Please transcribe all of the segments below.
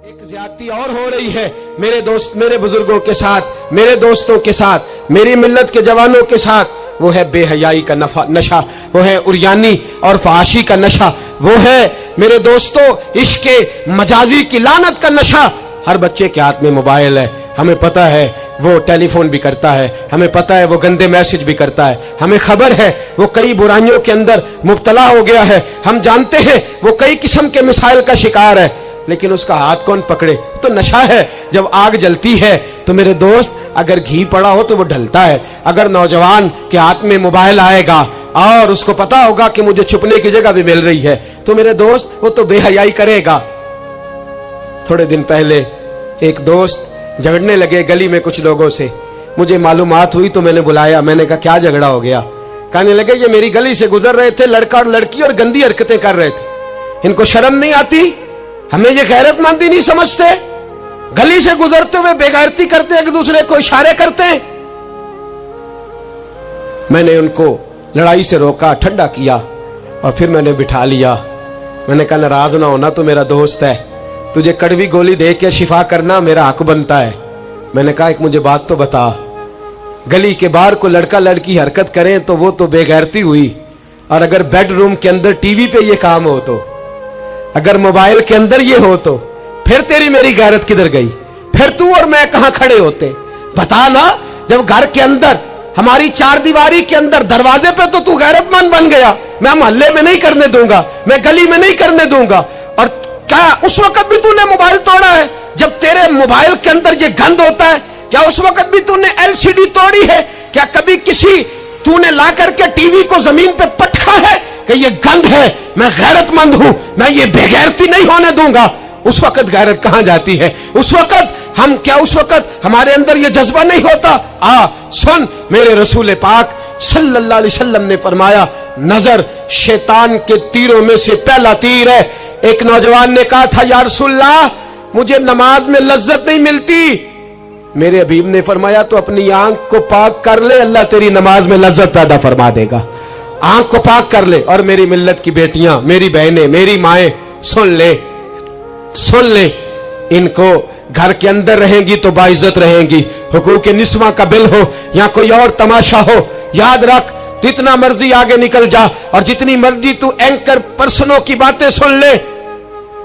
ایک زیادتی اور ہو رہی ہے میرے دوست، میرے بزرگوں کے ساتھ، میرے دوستوں کے ساتھ، میری ملت کے جوانوں کے ساتھ، وہ ہے بے حیائی کا نشہ، وہ ہے عریانی اور فحاشی کا نشہ، وہ ہے میرے دوستو عشق مجازی کی لعنت کا نشہ۔ ہر بچے کے ہاتھ میں موبائل ہے، ہمیں پتہ ہے وہ ٹیلی فون بھی کرتا ہے، ہمیں پتہ ہے وہ گندے میسج بھی کرتا ہے، ہمیں خبر ہے وہ کئی برائیوں کے اندر مبتلا ہو گیا ہے، ہم جانتے ہیں وہ کئی قسم کے مسائل کا شکار ہے، لیکن اس کا ہاتھ کون پکڑے؟ تو نشہ ہے۔ جب آگ جلتی ہے تو میرے دوست اگر گھی پڑا ہو تو وہ ڈھلتا ہے۔ اگر نوجوان کے ہاتھ میں موبائل آئے گا اور اس کو پتا ہوگا کہ مجھے چھپنے کی جگہ بھی مل رہی ہے تو میرے دوست وہ تو بے حیائی کرے گا۔ تھوڑے دن پہلے ایک دوست جھگڑنے لگے گلی میں کچھ لوگوں سے، مجھے معلومات ہوئی تو میں نے بلایا، میں نے کہا کیا جھگڑا ہو گیا؟ کہنے لگے یہ میری گلی سے گزر رہے تھے لڑکا اور لڑکی اور گندی حرکتیں کر رہے تھے، ان کو شرم نہیں آتی؟ ہمیں یہ غیرت مندی نہیں سمجھتے؟ گلی سے گزرتے ہوئے بے غیرتی کرتے ایک دوسرے کو اشارے کرتے ہیں۔ میں نے ان کو لڑائی سے روکا، ٹھنڈا کیا اور پھر میں نے بٹھا لیا۔ میں نے کہا ناراض نہ ہونا، تو میرا دوست ہے، تجھے کڑوی گولی دے کے شفا کرنا میرا حق بنتا ہے۔ میں نے کہا ایک مجھے بات تو بتا، گلی کے باہر کو لڑکا لڑکی حرکت کریں تو وہ تو بے غیرتی ہوئی، اور اگر بیڈ روم کے اندر ٹی وی پہ یہ کام ہو تو، اگر موبائل کے اندر یہ ہو تو پھر تیری میری غیرت کدھر گئی؟ پھر تو اور میں کہاں کھڑے ہوتے؟ بتا نا، جب گھر کے اندر ہماری چار دیواری کے اندر دروازے پہ تو غیرت مند بن گیا، میں محلے میں نہیں کرنے دوں گا، میں گلی میں نہیں کرنے دوں گا، اور کیا اس وقت بھی تو نے موبائل توڑا ہے جب تیرے موبائل کے اندر یہ گند ہوتا ہے؟ کیا اس وقت بھی تو نے ایل سی ڈی توڑی ہے؟ کیا کبھی کسی تو نے لا کر کے ٹی وی کو زمین پہ پٹکا ہے کہ یہ گند ہے، میں غیرت مند ہوں، میں یہ بے غیرتی نہیں ہونے دوں گا؟ اس وقت غیرت کہاں جاتی ہے؟ اس وقت ہم کیا اس وقت ہمارے اندر یہ جذبہ نہیں ہوتا؟ سن، میرے رسول پاک صلی اللہ علیہ وسلم نے فرمایا نظر شیطان کے تیروں میں سے پہلا تیر ہے۔ ایک نوجوان نے کہا تھا یا رسول اللہ مجھے نماز میں لذت نہیں ملتی، میرے حبیب نے فرمایا تو اپنی آنکھ کو پاک کر لے، اللہ تیری نماز میں لذت پیدا فرما دے گا۔ آنکھ کو پاک کر لے۔ اور میری ملت کی بیٹیاں، میری بہنیں، میری مائیں، سن لے، ان کو گھر کے اندر رہیں گی تو باعزت رہیں گی، حقوق نسواں کا بل ہو یا کوئی اور تماشا ہو، یاد رکھ جتنا مرضی آگے نکل جا اور جتنی مرضی تو اینکر پرسنوں کی باتیں سن لے،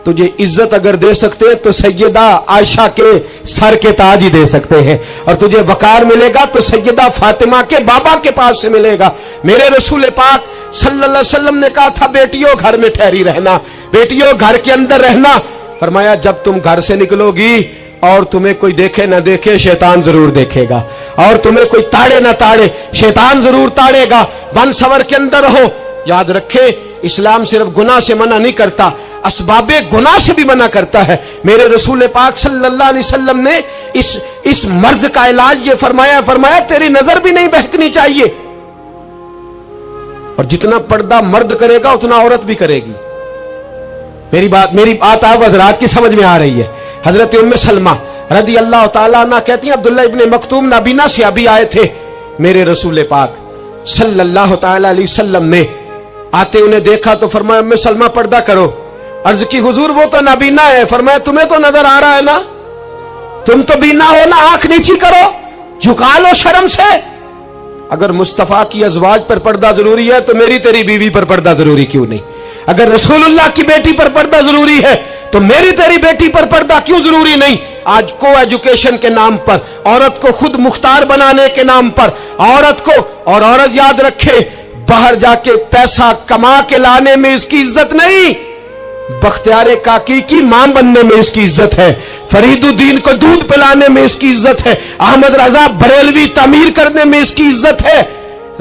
تجھے عزت اگر دے سکتے ہیں تو سیدہ عائشہ کے سر کے تاج ہی دے سکتے ہیں، اور تجھے وقار ملے گا تو سیدہ فاطمہ کے بابا کے پاس سے ملے گا۔ میرے رسول پاک صلی اللہ علیہ وسلم نے کہا تھا بیٹیوں گھر میں ٹھہری رہنا، بیٹیوں گھر کے اندر رہنا۔ فرمایا جب تم گھر سے نکلو گی اور تمہیں کوئی دیکھے نہ دیکھے شیطان ضرور دیکھے گا، اور تمہیں کوئی تاڑے نہ تاڑے شیطان ضرور تاڑے گا۔ بن سور کے اندر رہو۔ یاد رکھے اسلام صرف گناہ سے منع نہیں کرتا، اسباب گناہ سے بھی منع کرتا ہے۔ میرے رسول پاک صلی اللہ علیہ وسلم نے اس مرض کا علاج یہ فرمایا تیری نظر بھی نہیں بہکنی چاہیے، اور جتنا پردہ مرد کرے گا اتنا عورت بھی کرے گی۔ میری بات آپ حضرات کی سمجھ میں آ رہی ہے؟ حضرت ام سلمہ رضی اللہ تعالیٰ عنہ کہتی ہیں عبداللہ ابن مکتوم نابینا سے ابھی آئے تھے، میرے رسول پاک صلی اللہ تعالیٰ علیہ وسلم نے آتے انہیں دیکھا تو فرمایا ام سلمہ پردہ کرو۔ عرض کی حضور وہ تو نابینا ہے۔ فرمایا تمہیں تو نظر آ رہا ہے نا، تم تو بینا ہو نا، آنکھ نیچی کرو، جھکا لو شرم سے۔ اگر مصطفیٰ کی ازواج پر پردہ ضروری ہے تو میری تیری بیوی پر پردہ ضروری کیوں نہیں؟ اگر رسول اللہ کی بیٹی پر پردہ ضروری ہے تو میری تیری بیٹی پر پردہ کیوں ضروری نہیں؟ آج کو ایجوکیشن کے نام پر، عورت کو خود مختار بنانے کے نام پر، عورت کو، اور عورت یاد رکھے باہر جا کے پیسہ کما کے لانے میں اس کی عزت نہیں، بختیار کاکی کی ماں بننے میں اس کی عزت ہے، فرید الدین کو دودھ پلانے میں اس کی عزت ہے، احمد رضا بریلوی تعمیر کرنے میں اس کی عزت ہے،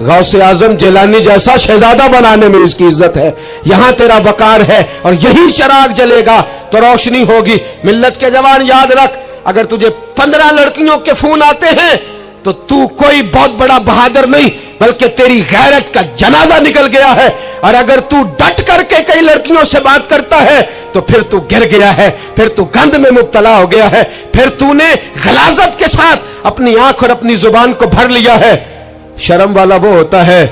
غوث اعظم جیلانی جیسا شہزادہ بنانے میں اس کی عزت ہے۔ یہاں تیرا وقار ہے اور یہی چراغ جلے گا تو روشنی ہوگی۔ ملت کے جوان یاد رکھ، اگر تجھے 15 لڑکیوں کے فون آتے ہیں تو کوئی بہت بڑا بہادر نہیں، بلکہ تیری غیرت کا جنازہ نکل گیا ہے، اور اگر تو ڈٹ کر کے کئی لڑکیوں سے بات کرتا ہے تو پھر تو گر گیا ہے، پھر تو گند میں مبتلا ہو گیا ہے، پھر تو نے غلاظت کے ساتھ اپنی آنکھ اور اپنی زبان کو بھر لیا ہے۔ شرم والا وہ ہوتا ہے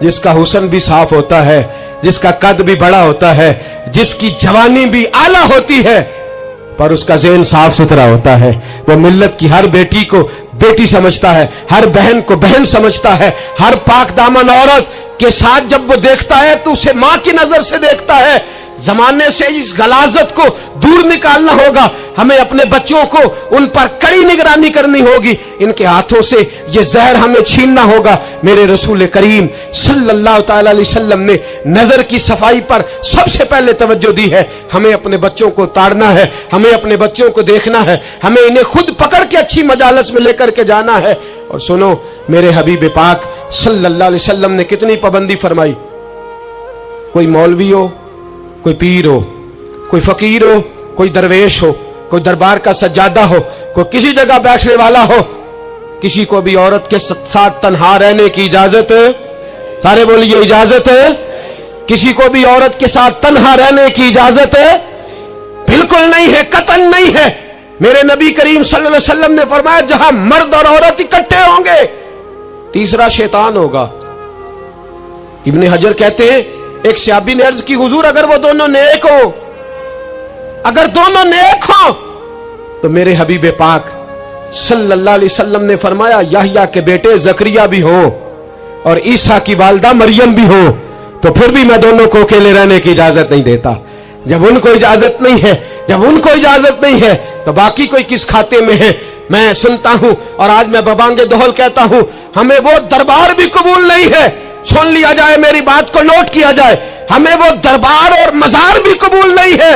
جس کا حسن بھی صاف ہوتا ہے، جس کا قد بھی بڑا ہوتا ہے، جس کی جوانی بھی اعلیٰ ہوتی ہے، पर उसका ज़हन साफ सुथरा होता है। वो मिल्लत की हर बेटी को बेटी समझता है, हर बहन को बहन समझता है, हर पाक दामन औरत के साथ जब वो देखता है तो उसे मां की नजर से देखता है। जमाने से इस गलाजत को दूर निकालना होगा। हमें अपने बच्चों को उन पर कड़ी निगरानी करनी होगी। इनके हाथों से ये जहर हमें छीनना होगा। मेरे रसूल करीम सल्लल्लाहु तआला अलैहि वसल्लम ने नजर की सफाई पर सबसे पहले तवज्जो दी है। हमें अपने बच्चों को ताड़ना है, हमें अपने बच्चों को देखना है, हमें इन्हें खुद पकड़ के अच्छी मजालस में लेकर के जाना है। और सुनो, मेरे हबीब पाक सल्लल्लाहु अलैहि वसल्लम ने कितनी पाबंदी फरमाई। कोई मौलवी हो, कोई पीर हो, कोई फकीर हो, कोई दरवेश हो, कोई दरबार का सज्जादा हो, कोई किसी जगह बैठने वाला हो, किसी को भी औरत के साथ तन्हा रहने की इजाजत, सारे बोलिए इजाजत है। किसी को भी औरत के साथ तन्हा रहने की इजाजत है बिल्कुल नहीं है, कतन नहीं है। मेरे नबी करीम सल्लल्लाहु अलैहि वसल्लम ने फरमाया जहां मर्द और औरत इकट्ठे होंगे तीसरा शैतान होगा। इब्ने हजर कहते हैं, एक सहाबी ने अर्ज की, हुजूर अगर वो दोनों नेक हो, अगर दोनों नेक हो, तो मेरे हबीब पाक सल्लल्लाहु अलैहि वसल्लम ने फरमाया याह्या के बेटे जकरिया भी हो और ईसा की वालदा मरियम भी हो, तो फिर भी मैं दोनों को अकेले रहने की इजाजत नहीं देता। जब उनको इजाजत नहीं है, जब उनको इजाजत नहीं है, तो बाकी कोई किस खाते में है। मैं सुनता हूं और आज मैं बबांगे दोहल कहता हूं, हमें वो दरबार भी कबूल नहीं है। सुन लिया जाए, मेरी बात को नोट किया जाए, हमें वो दरबार और मजार भी कबूल नहीं है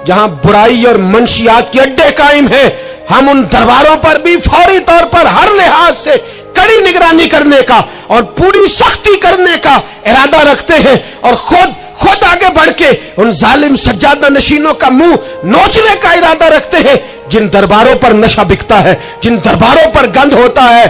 जहां बुराई और मंशियात के अड्डे कायम है। हम उन दरबारों पर भी फौरी तौर पर हर लिहाज से कड़ी निगरानी करने का और पूरी सख्ती करने का इरादा रखते हैं और खुद आगे बढ़ के उन जालिम सज्जादा नशीनों का मुंह नोचने का इरादा रखते हैं जिन दरबारों पर नशा बिकता है, जिन दरबारों पर गंध होता है।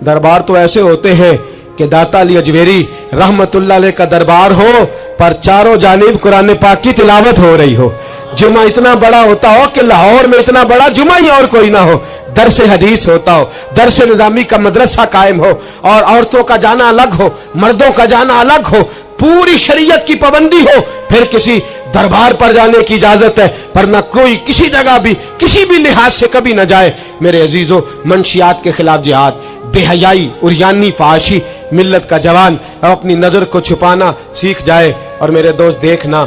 दरबार तो ऐसे होते हैं कि दाता अली अजमेरी रहमतुल्लाह अलैह का दरबार हो पर चारों जानिब कुरान पाक की तिलावत हो रही हो। जुमा इतना बड़ा होता हो कि लाहौर में इतना बड़ा जुमा ही और कोई ना हो। दरसे हदीस होता हो, दरसे निजामी का मदरसा कायम हो और औरतों का जाना अलग हो, मर्दों का जाना अलग हो, पूरी शरीयत की पाबंदी हो, फिर किसी दरबार पर जाने की इजाजत है, पर न कोई किसी जगह भी किसी भी लिहाज से कभी न जाए। मेरे अजीजों, मंशियात के खिलाफ जिहाद, बेहयाई, उरियानी, फाहशी, मिल्लत का जवान अब अपनी नजर को छुपाना सीख जाए। और मेरे दोस्त देखना,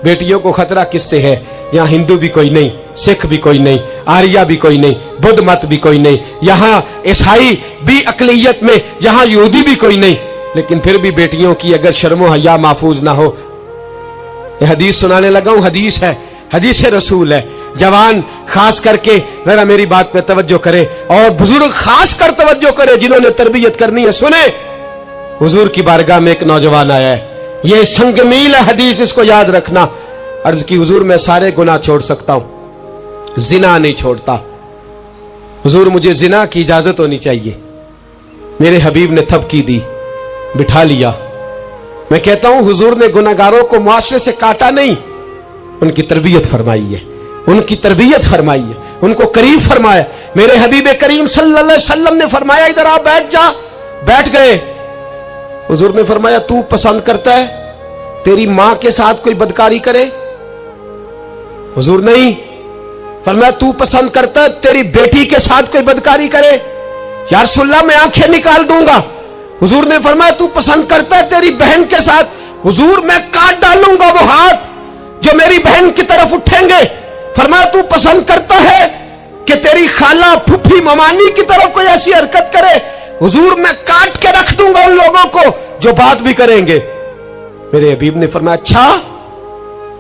बेटियों को खतरा किससे है? यहाँ हिंदू भी कोई नहीं, सिख भी कोई नहीं, आर्या भी कोई नहीं, बुद्ध मत भी कोई नहीं, यहाँ ईसाई भी अकलियत में, यहाँ यहूदी भी कोई नहीं, लेकिन फिर भी बेटियों की अगर शर्मो हया महफूज ना हो। ये हदीस सुनाने लगा हूं, हदीस है, हदीस रसूल है। जवान खास करके जरा मेरी बात पे तवज्जो करे और बुजुर्ग खास कर तवज्जो करे जिन्होंने तरबियत करनी है। सुने, हुजूर की बारगाह में एक नौजवान आया है, ये संगमील है हदीस, इसको याद रखना। अर्ज की, हुजूर मैं सारे गुनाह छोड़ सकता हूं, जिना नहीं छोड़ता। हुजूर मुझे जिना की इजाजत होनी चाहिए। मेरे हबीब ने थपकी दी, बिठा लिया। मैं कहता हूं हुजूर ने गुनाहगारों को मुआशरे से काटा नहीं, उनकी तरबियत फरमाई है, उनकी तरबियत फरमाई है, उनको करीब फरमाया। मेरे हबीब करीम सल्लल्लाहु अलैहि वसल्लम ने फरमाया इधर आ, बैठ जा। बैठ गए। हुजूर ने फरमाया तू पसंद करता है तेरी मां के साथ कोई बदकारी करे? हुजूर नहीं। फरमाया तू पसंद करता है तेरी बेटी के साथ कोई बदकारी करे? या रसूलल्लाह मैं आंखें निकाल दूंगा। हुजूर ने फरमाया तू पसंद करता है तेरी बहन के साथ? हुजूर मैं काट डालूंगा वो हाथ जो मेरी बहन की तरफ उठेंगे। फरमाया तू पसंद करता है कि तेरी खाला, फुफी, ममानी की तरफ कोई ऐसी हरकत करे? हुजूर मैं काट के रख दूंगा उन लोगों को जो बात भी करेंगे। मेरे हबीब ने फरमाया अच्छा,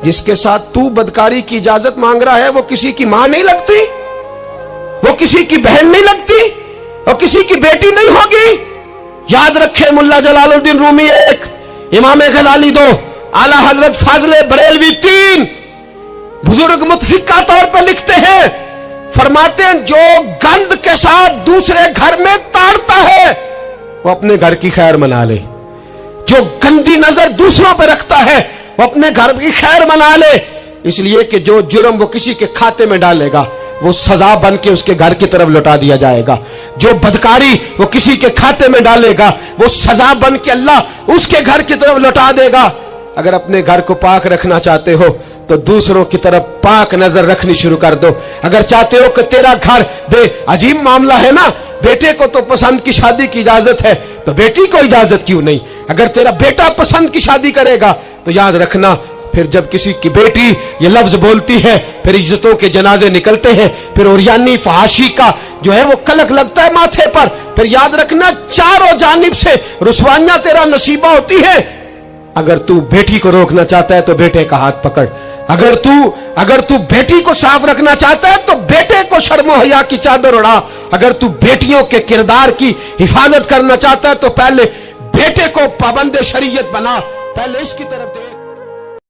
जिसके साथ तू बदकारी की इजाजत मांग रहा है वो किसी की मां नहीं लगती, वो किसी की बहन नहीं लगती, और किसी की बेटी नहीं होगी? याद रखे, मुल्ला जलालुद्दीन रूमी 1, इमाम गजाली 2, आला हजरत फाजले बरेलवी 3, बुजुर्ग मुतफिका तौर पर लिखते हैं, फरमाते हैं जो गंद के साथ दूसरे घर में ताड़ता है वो अपने घर की खैर मना ले। जो गंदी नजर दूसरों पर रखता है वो अपने घर की खैर मना ले, इसलिए कि जो जुर्म वो किसी के खाते में डालेगा वो सजा बन के उसके घर की तरफ लौटा दिया जाएगा। जो बदकारी वो किसी के खाते में डालेगा वो सजा बन के अल्लाह उसके घर की तरफ लौटा देगा। अगर अपने घर को पाक रखना चाहते हो तो दूसरों की तरफ पाक नजर रखनी शुरू कर दो। अगर चाहते हो कि तेरा घर अजीब मामला है ना, बेटे को तो पसंद की शादी की इजाजत है, तो बेटी को इजाजत क्यों नहीं? अगर तेरा बेटा पसंद की शादी करेगा तो याद रखना, फिर जब किसी की बेटी ये लफ्ज बोलती है, फिर इज्जतों के जनाजे निकलते हैं, फिर ओरियानी फहाशी का जो है वो कलक लगता है माथे पर, फिर याद रखना चारों जानिब से रुसवाइयां तेरा नसीबा होती है। अगर तू बेटी को रोकना चाहता है तो बेटे का हाथ पकड़। अगर तू बेटी को साफ रखना चाहता है तो बेटे को शर्म हया की चादर उड़ा। अगर तू बेटियों के किरदार की हिफाजत करना चाहता है तो पहले बेटे को पाबंद शरीयत बना, पहले इसकी तरफ देख।